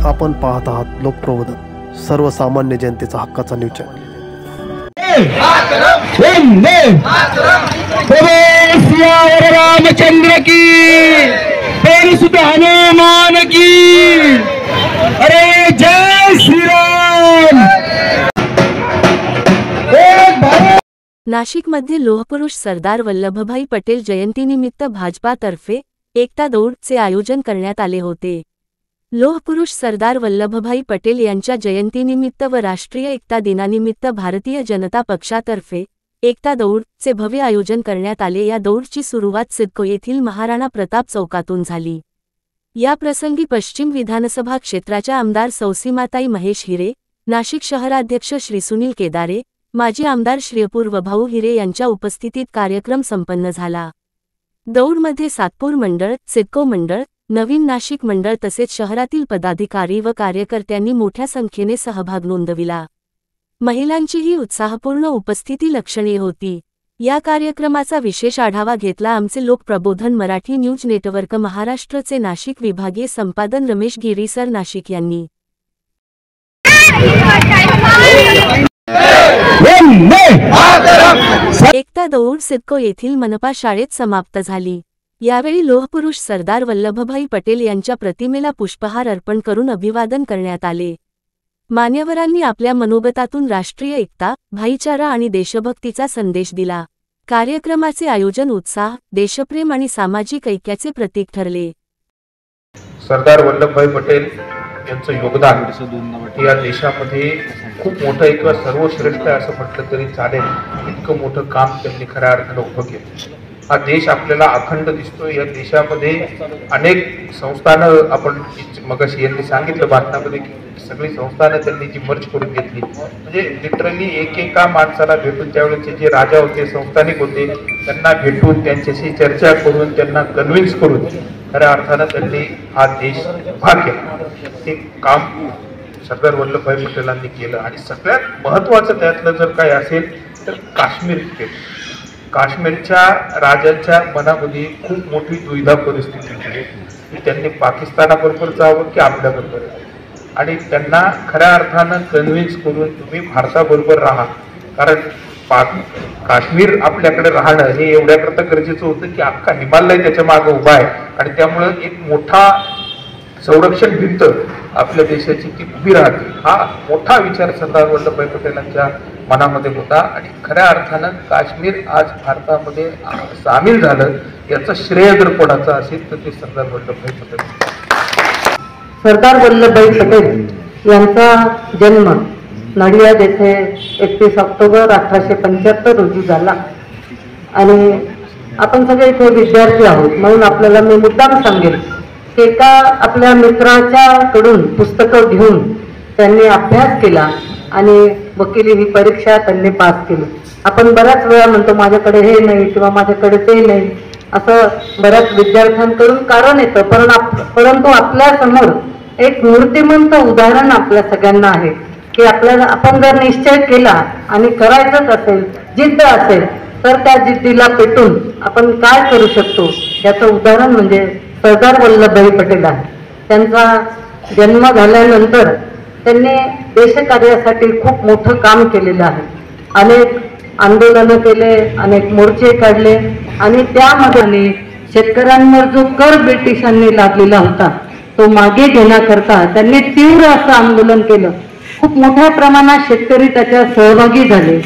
आपण पाहत आहात लोकप्रबोधन, सर्वसामान्य जनतेचा हक्काचा न्यूज चॅनल। रामचंद्र की सुत हनुमान की। अरे जय श्री राम। नाशिकमध्ये लोहपुरुष सरदार वल्लभभाई पटेल जयंतीनिमित्त भाजपातर्फे एकता दौडचे आयोजन करण्यात आले होते। लोहपुरुष सरदार वल्लभभाई पटेल यांच्या जयंतीनिमित्त व राष्ट्रीय एकता दिनानिमित्त भारतीय जनता पक्षातर्फे एकता दौडचे भव्य आयोजन करण्यात आले। या दौडची सुरुवात सिडको येथील महाराणा प्रताप चौकातून झाली। या प्रसंगी पश्चिम विधानसभा क्षेत्राच्या आमदार सौसीमाताई महेश हिरे, नाशिक शहराध्यक्ष श्री सुनील केदारे, माजी आमदार श्री अपूर्व भाऊ हिरे यांच्या उपस्थितीत कार्यक्रम संपन्न झाला। दौडमध्ये सातपूर मंडळ, सिडको मंडळ, नवीन नाशिक मंडळ तसेच शहरातील पदाधिकारी व कार्यकर्त्यांनी मोठ्या संख्येने सहभाग नोंदविला। महिलांचीही उत्साहपूर्ण उपस्थिती लक्षणीय होती। या कार्यक्रमाचा विशेष आढावा घेतला आमचे लोकप्रबोधन मराठी न्यूज नेटवर्क महाराष्ट्रचे नाशिक विभागीय संपादक रमेश गिरीसर नाशिक यांनी। एकता दौड सिडको येथील मनपा शाळेत समाप्त झाली। यावेळी लोहपुरुष सरदार वल्लभभाई पटेल यांच्या प्रतिमेला पुष्पहार अर्पण करून अभिवादन करण्यात आले। मान्यवरांनी आपल्या मनोगतातून राष्ट्रीय एकता, भाईचारा आणि देशभक्तीचा संदेश दिला। कार्यक्रमाचे आयोजन उत्साह, देशप्रेम आणि सामाजिक ऐक्याचे प्रतीक ठरले। सरदार वल्लभभाई पटेल यांचं योगदान या देशामध्ये खूप मोठं आहे किंवा सर्वश्रेष्ठ आहे असं म्हटलं तरी चालेल। इतकं मोठं काम त्यांनी खऱ्या अर्थानं उभं केलं। हा देश आपल्याला अखंड दिसतोय। या देशामध्ये अनेक संस्थानं, आपण मगाशी यांनी सांगितलं बातम्यामध्ये की सगळी संस्थानं त्यांनी जी मर्ज करून घेतली, म्हणजे लिटरली एकेका माणसाला भेटून त्यावेळेचे जे राजा होते, संस्थानिक होते, त्यांना भेटून त्यांच्याशी चर्चा करून त्यांना कन्व्हिन्स करून खऱ्या अर्थानं त्यांनी हा देश उभा केला। ते काम सरदार वल्लभभाई पटेलांनी केलं। आणि सगळ्यात महत्त्वाचं त्यातलं जर काही असेल तर काश्मीर केलं। काश्मीरच्या राजांच्या मनामध्ये खूप मोठी दुविधा परिस्थिती होती की त्यांनी पाकिस्तानाबरोबर जावं की आपल्याबरोबर, आणि त्यांना खऱ्या अर्थानं कन्व्हिन्स करून तुम्ही भारताबरोबर राहा, कारण काश्मीर आपल्याकडे राहणं हे एवढ्याकरता गरजेचं होतं की अख्खा हिमालय त्याच्या मागे उभा आहे आणि त्यामुळं एक मोठा संरक्षण भिंत आपल्या देशाची ती उभी राहते। हा मोठा विचार सरदार वल्लभभाई पटेलांच्या मनामध्ये होता आणि खऱ्या अर्थानं काश्मीर आज भारतामध्ये सामील झालं याचं श्रेय जर कोणाचं असेल तर ते सरदार वल्लभभाई पटेल। सरदार वल्लभभाई पटेल यांचा जन्म नडियाद येथे 31 ऑक्टोबर 1875 रोजी झाला आणि आपण सगळे इथे विद्यार्थी आहोत म्हणून आपल्याला मी मुद्दाम सांगेल की एका आपल्या मित्राच्याकडून पुस्तकं घेऊन त्यांनी अभ्यास केला आणि वकिली ही परीक्षा त्यांनी पास केली। आपण बऱ्याच वेळा म्हणतो माझ्याकडे हे नाही किंवा माझ्याकडे ते नाही असं बऱ्याच विद्यार्थ्यांकडून कारण येतं, परंतु आपल्या समोर एक मूर्तिमंत उदाहरण आपल्या सगळ्यांना आहे की आपल्याला आपण जर निश्चय केला आणि करायचंच असेल, जिद्द असेल तर त्या जिद्दीला पेटून आपण काय करू शकतो याचं उदाहरण म्हणजे सरदार वल्लभभाई पटेल आहे। त्यांचा जन्म झाल्यानंतर त्यांनी देशकार्यासाठी खूप मोठं काम केलेलं आहे। अनेक आंदोलनं केले, अनेक मोर्चे काढले आणि त्यामध्ये शेतकऱ्यांवर जो कर ब्रिटिशांनी लादलेला होता तो मागे घेण्याकरता त्यांनी तीव्र असं आंदोलन केलं। खूप मोठ्या प्रमाणात शेतकरी त्याच्यात सहभागी झाले।